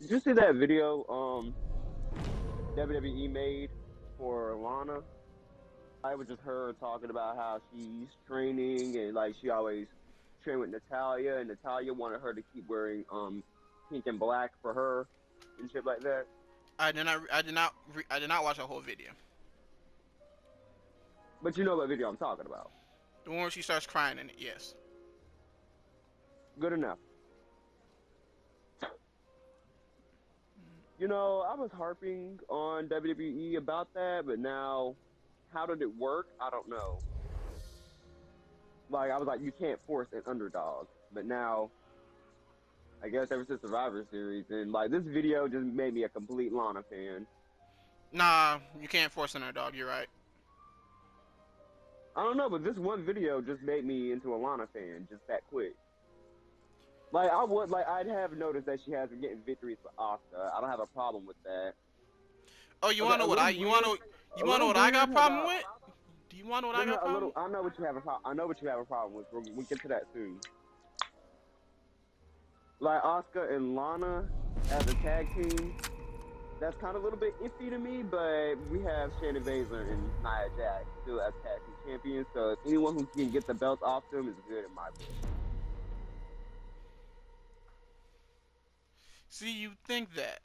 Did you see that video WWE made for Lana? I was just her talking about how she's training and like she always trained with Natalia, and Natalia wanted her to keep wearing pink and black for her and shit like that. I did not watch the whole video. But you know what video I'm talking about. The one where she starts crying in it, yes. Good enough. You know, I was harping on WWE about that, but now, how did it work? I don't know. Like, I was like, you can't force an underdog. But now, I guess ever since Survivor Series, and like, this video just made me a complete Lana fan. Nah, you can't force an underdog. You're right. I don't know, but this one video just made me into a Lana fan just that quick. Like, I'd have noticed that she has been getting victories for Asuka. I don't have a problem with that. Oh, you Okay, wanna know a what little I you wanna weird, you a wanna know little what I got weird a problem about with? Do you wanna know what no, I got no, a a problem little. with? I know what you have a problem. I know what you have a problem with. We'll get to that soon. Like Asuka and Lana as a tag team, that's kind of a little bit iffy to me. But we have Shayna Baszler and NotJack still as tag team champions. So if anyone who can get the belts off them is good in my book. See, you think that.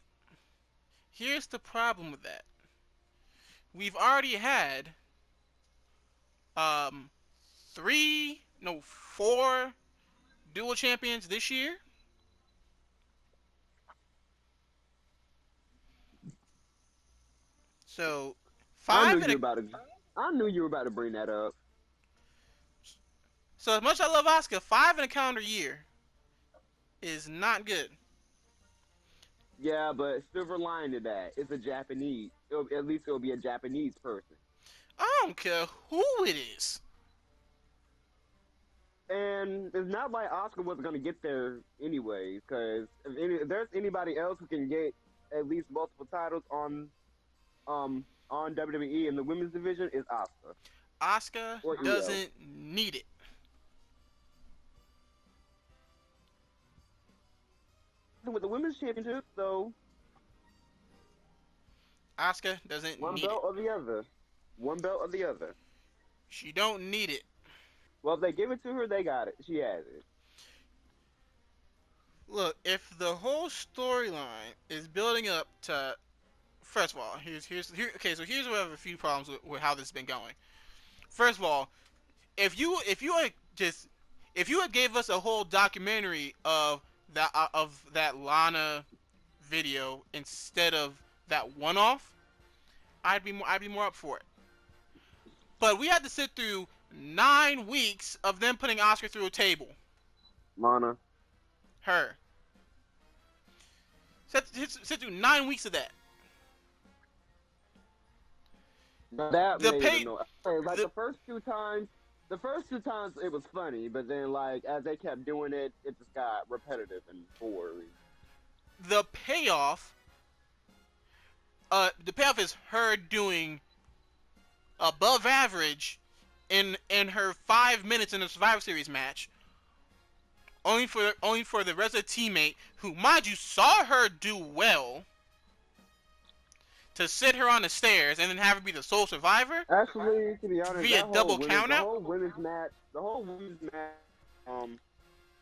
Here's the problem with that. We've already had um four dual champions this year. So I knew five and you a were about to. I knew you were about to bring that up. so as much as I love Asuka, five in a calendar year is not good. Yeah, but silver line to that, it's a Japanese. At least it'll be a Japanese person. I don't care who it is. And it's not like Oscar wasn't gonna get there anyways, because if there's anybody else who can get at least multiple titles on WWE in the women's division, is Oscar Asuka or Io. doesn't need it. With the women's championship, though, Asuka doesn't one need it. belt or the other, one belt or the other. She don't need it. Well, if they give it to her, they got it. She has it. Look, if the whole storyline is building up to, first of all, okay. So here's where I have a few problems with how this has been going. First of all, if you had just if you had gave us a whole documentary of that Lana video instead of that one off, I'd be more up for it. But we had to sit through 9 weeks of them putting Oscar through a table. Lana. Her sit through 9 weeks of that. That The made it pay annoying. Like the the first two times it was funny, but then like as they kept doing it, it just got repetitive and boring. the payoff the payoff is her doing above average in her 5 minutes in the Survivor Series match, only for the rest of the teammate who, mind you, saw her do well to sit her on the stairs and then have her be the sole survivor Actually, to be honest, via double the countout. whole women's match, um,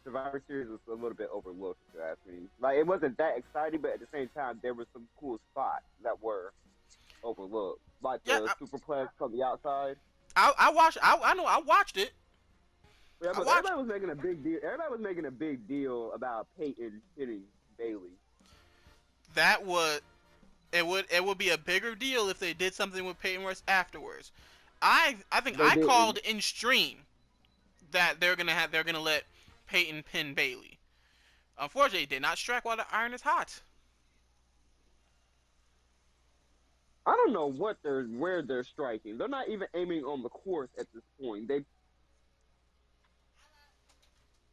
Survivor Series was a little bit overlooked. If you ask me, like it wasn't that exciting, but at the same time, there were some cool spots that were overlooked, like Yeah, the superplex from the outside. I watched. I know. I watched it. Yeah, I but watched. everybody was making a big deal. Everybody was making a big deal about Peyton hitting Bailey. That would it would be a bigger deal if they did something with Peyton Royce afterwards. I think They I didn't. called in stream that they're gonna let Peyton pin Bailey. Unfortunately, it did not strike while the iron is hot. I don't know where they're striking. They're not even aiming on the course at this point.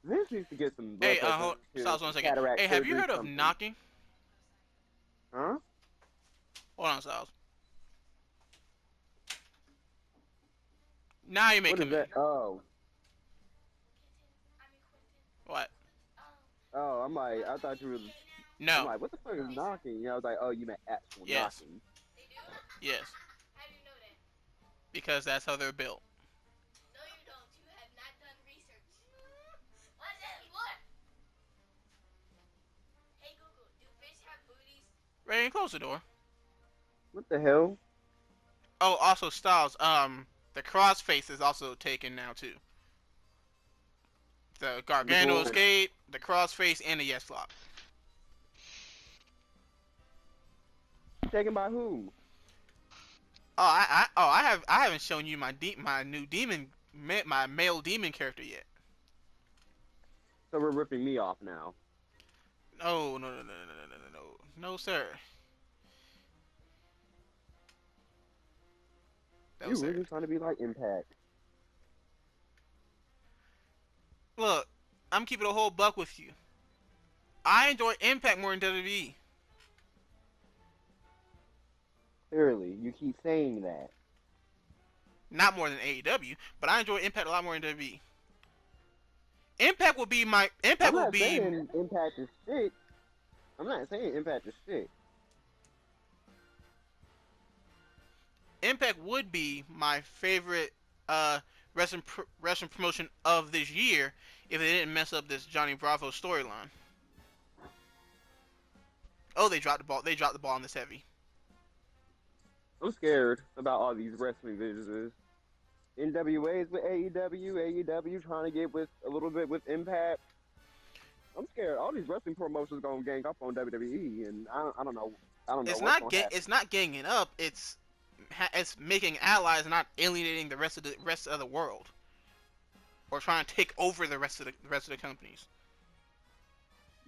This needs to get some blood Hey, pressure Styles, pills, one some second. cataract Hey, have you surgery, heard of something. knocking? Huh? Hold on, Styles. Now you're What is making me. that? Oh, What? oh, I'm like, I thought you were. I'm No. like, what the fuck is knocking? I was like, oh, you meant actual Yes. knocking. Yes. Because that's how they're built. Ray, close the door. What the hell? Oh, also styles. The crossface is also taken now too. The Which Gargano one? escape, the crossface, and the yes lock. Taken by who? I haven't shown you my new demon, my male demon character yet. So we're ripping me off now. No, no, no, no, no, no, no, no, no, sir. No, You sir. really trying to be like Impact? Look, I'm keeping a whole buck with you. I enjoy Impact more than WWE. Clearly, you keep saying that. Not more than AEW, but I enjoy Impact a lot more than WWE. Impact will be my Impact I'm will not be saying Impact is shit. I'm not saying Impact is shit. Impact would be my favorite wrestling promotion of this year if they didn't mess up this Johnny Bravo storyline. Oh, they dropped the ball. They dropped the ball on this heavy. I'm scared about all these wrestling businesses. NWA's with AEW trying to get with a little bit with Impact. I'm scared. All these wrestling promotions gonna gang up on WWE, and I don't know. I don't know what's gonna happen. It's not ganging up. It's making allies, not alienating the rest of the world, or trying to take over the rest of the companies.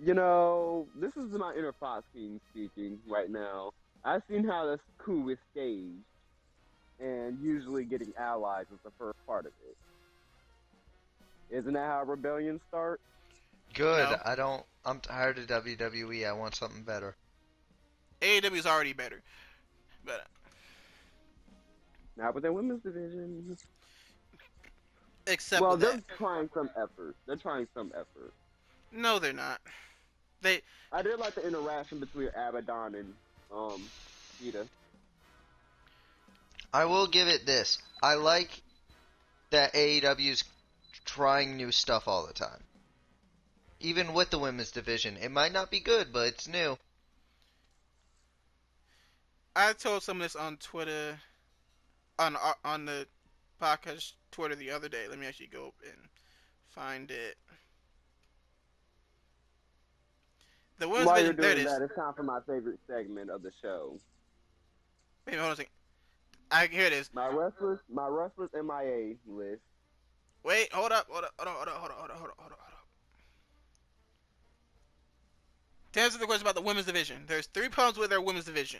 You know, this is my inner Fox King speaking right now. I've seen how this coup is staged, and usually getting allies is the first part of it. Isn't that how rebellions start? Good. No, I'm tired of WWE. I want something better. AEW is already better, but Not with their women's division. except Well, with they're that, trying some effort. They're trying some effort. no, they're not. They I did like the interaction between Abaddon and Cheetah. I will give it this. I like that AEW's trying new stuff all the time. Even with the women's division. It might not be good, but it's new. I told some of this on Twitter, on the podcast Twitter the other day. Let me actually go and find it. The women's While you're division. There it doing is. that, it's time for my favorite segment of the show. Wait, hold on a second. Here it is. My wrestlers MIA list. Wait, hold up. To answer the question about the women's division, there's 3 problems with their women's division.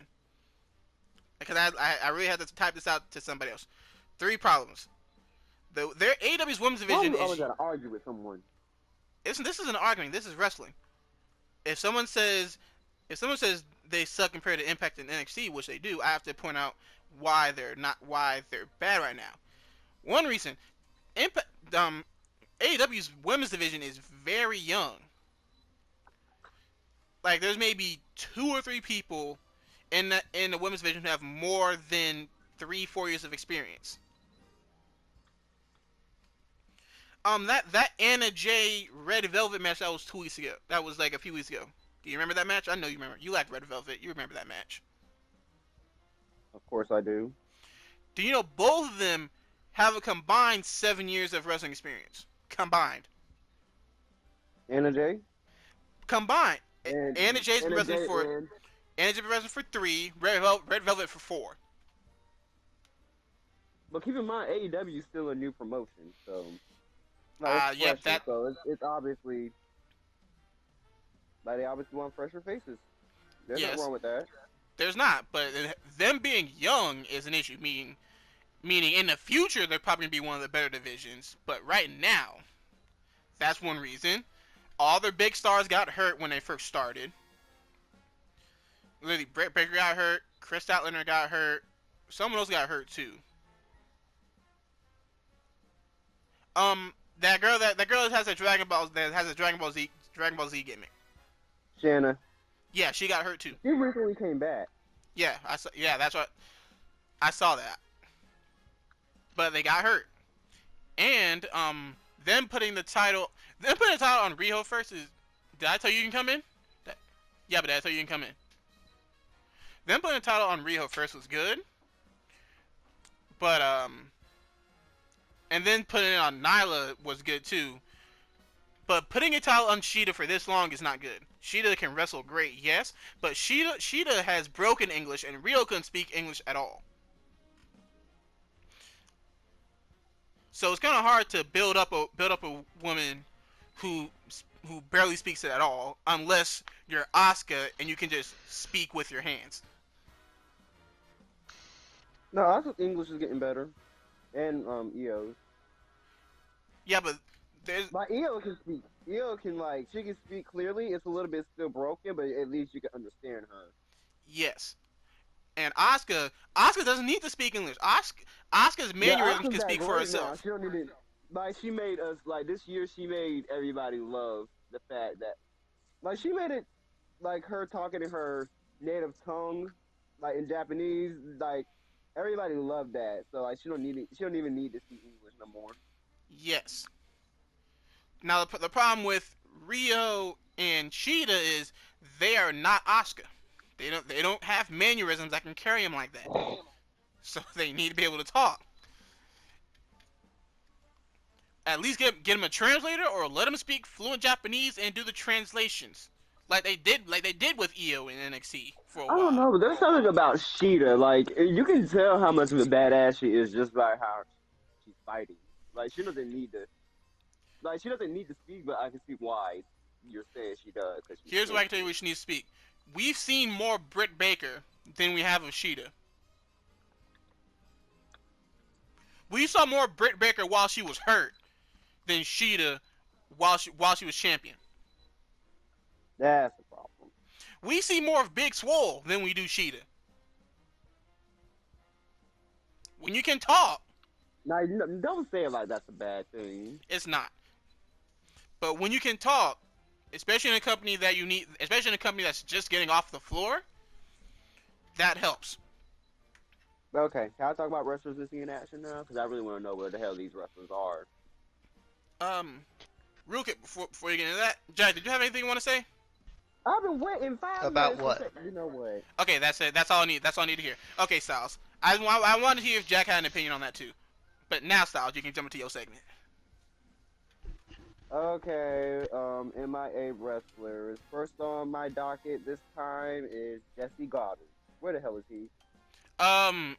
Because I really had to type this out to somebody else. 3 problems. Their AEW's women's Why division would you is. always gotta argue with someone? This isn't arguing. This is wrestling. If someone says they suck compared to Impact and NXT, which they do, I have to point out why they're bad right now. One reason, Impact AEW's women's division is very young. Like there's maybe 2 or 3 people in the women's division who have more than 3-4 years of experience. That Anna J Red Velvet match that was 2 weeks ago. That was like a few weeks ago. Do you remember that match? I know you remember. You like Red Velvet. You remember that match. Of course I do. Do you know both of them have a combined 7 years of wrestling experience? Combined. Anna J. Combined. And Anna J's been Anna wrestling J for and Anna J's been wrestling for 3. Red Velvet for 4. but keep in mind AEW is still a new promotion, so like it's Yep. fresher, so it's obviously like they obviously want fresher faces. There's nothing Yes. wrong with that. There's not, but them being young is an issue. Meaning in the future they're probably gonna be one of the better divisions, but right now, that's one reason. All their big stars got hurt when they first started. Literally, Britt Baker got hurt. Chris Statlander got hurt. Someone else got hurt too. That girl that has a Dragon Ball Z gimmick. Shanna. Yeah, she got hurt too. She recently came back. Yeah, I saw. Yeah, that's what I saw that. But they got hurt, and them putting the title on Riho first is. Did I tell you can come in? Yeah, but did I tell you can come in? Them putting the title on Riho first was good, but and then putting it on Nyla was good too. But putting a title on Shida for this long is not good. Shida can wrestle great, yes, but Shida has broken English, and Riho couldn't speak English at all. So it's kind of hard to build up a woman who who barely speaks it at all, unless you're Asuka and you can just speak with your hands. No, I think English is getting better, and EO's. Yeah, but there's Like EO can speak. EO can she can speak clearly. It's a little bit still broken, but at least you can understand her. yes, and Asuka doesn't need to speak English. Asuka's Yeah, mannerisms Asuka's can back speak for right now. herself. She don't need to. Like she made us this year. She made everybody love the fact that she made it her talking in her native tongue, in Japanese. Everybody loved that. So she don't need it. She don't even need to speak English no more. Yes. Now the problem with Rio and Cheetah is they are not Asuka. They don't have mannerisms that can carry them like that. So they need to be able to talk. At least get them a translator, or let them speak fluent Japanese and do the translations, like they did with Io in NXT for a I don't while. know, but there's something about Sheeta. You can tell how much of a badass she is just by how she's fighting. She doesn't need to. She doesn't need to speak, but I can see why you're saying she does because she's Here's what I can tell you: champion. we should need to speak. We've seen more Britt Baker than we have of Sheeta. We saw more Britt Baker while she was hurt than Sheeta while she was champion. That's the problem. We see more of Big Swole than we do Sheeta. When you can talk, Now, don't say it like that's a bad thing. it's not. But when you can talk, especially in a company especially in a company that's just getting off the floor, that helps. Okay, can I talk about wrestlers we see in action now? Because I really want to know where the hell these wrestlers are. Um, Real quick before you get into that, Jack, did you have anything you want to say? I've been waiting 5 minutes About to what? say. You know what? Okay, that's it. That's all I need. That's all I need to hear. Okay, Styles. I wanted to hear if Jack had an opinion on that too. But now, Styles, you can jump into your segment. Okay, MIA wrestlers. First on my docket this time is Jesse Goddard. Where the hell is he? Um,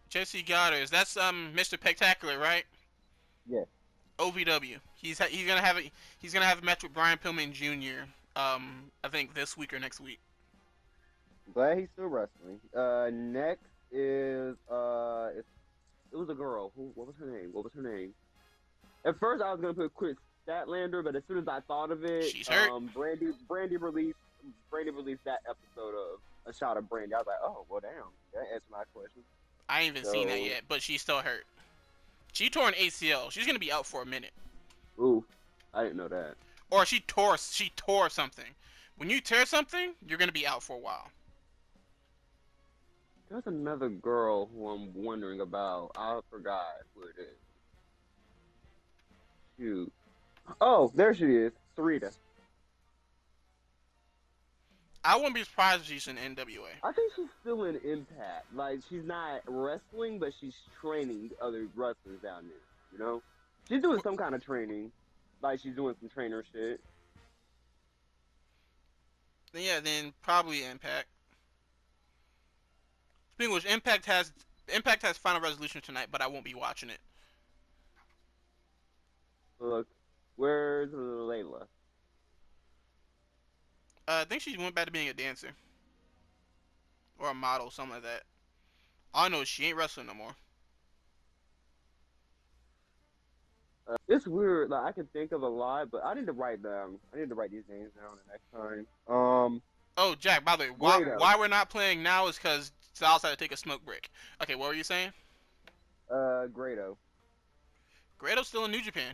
Jesse Goddard. That's Mr. Spectacular, right? Yes. OVW. He's gonna have a match with Brian Pillman Jr. I think this week or next week. Glad he's still wrestling. Next is it was a girl. What was her name? What was her name? At first, I was gonna put Chris Statlander, but as soon as I thought of it, She's hurt. Brandy released that episode of A Shot of Brandy. I was like, oh, well, damn, that answered my question. I ain't even seen that yet, but she's still hurt. She tore an ACL. She's gonna be out for a minute. Ooh, I didn't know that. Or she tore something. When you tear something, you're gonna be out for a while. There's another girl who I'm wondering about. I forgot who it is. Shoot. Oh, there she is, Sarita. I wouldn't be surprised if she's in NWA. I think she's still in Impact. She's not wrestling, but she's training other wrestlers down there. You know, she's doing some kind of training. She's doing some trainer shit. Yeah, then probably Impact. Speaking of which, Impact has Final Resolution tonight, but I won't be watching it. Look, where's Layla? I think she went back to being a dancer. Or a model, something like that. All I know is she ain't wrestling no more. It's weird. I can think of a lot, but I need to write them. I need to write these names down the next time. Oh, Jack, by the way, why we're not playing now is because Styles had to take a smoke break. Okay, what were you saying? Grado. Grado's still in New Japan.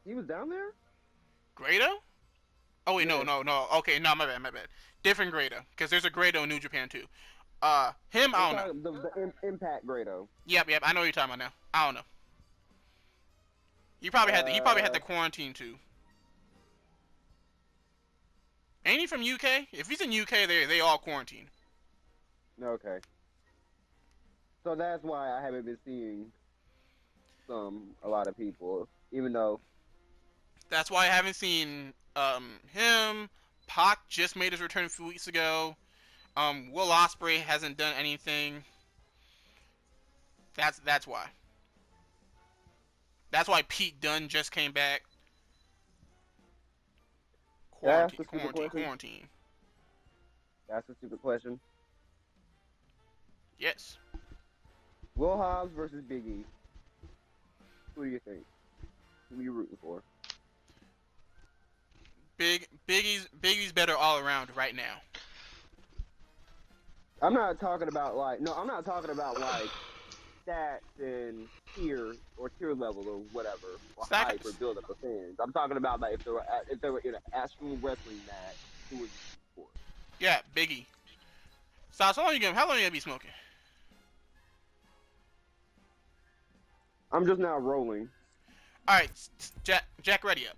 He was down there? Grado? Oh wait, Yeah. no. Okay, no, my bad. Different Grado, because there's a Grado in New Japan too. Him, I I'm don't know. talking the Impact Grado. Yep. I know what you're talking about now. I don't know. He probably had the quarantine too. Ain't he from UK? If he's in UK, they all quarantine. Okay. So that's why I haven't been seeing a lot of people, even though That's why I haven't seen him. Pac just made his return a few weeks ago. Will Ospreay hasn't done anything. That's why. That's why Pete Dunne just came back. that's a stupid question. Quarantine. That's a stupid question. Yes. Will Hobbs versus Big E. Who do you think? Who are you rooting for? Biggie's better all around right now. I'm not talking about I'm not talking about like stats and tier level or whatever or hype or build up of fans. I'm talking about like if they were in an actual wrestling match, who would you root for? Yeah, Biggie. So how long you gonna be smoking? I'm just now rolling. All right, Jack, ready up.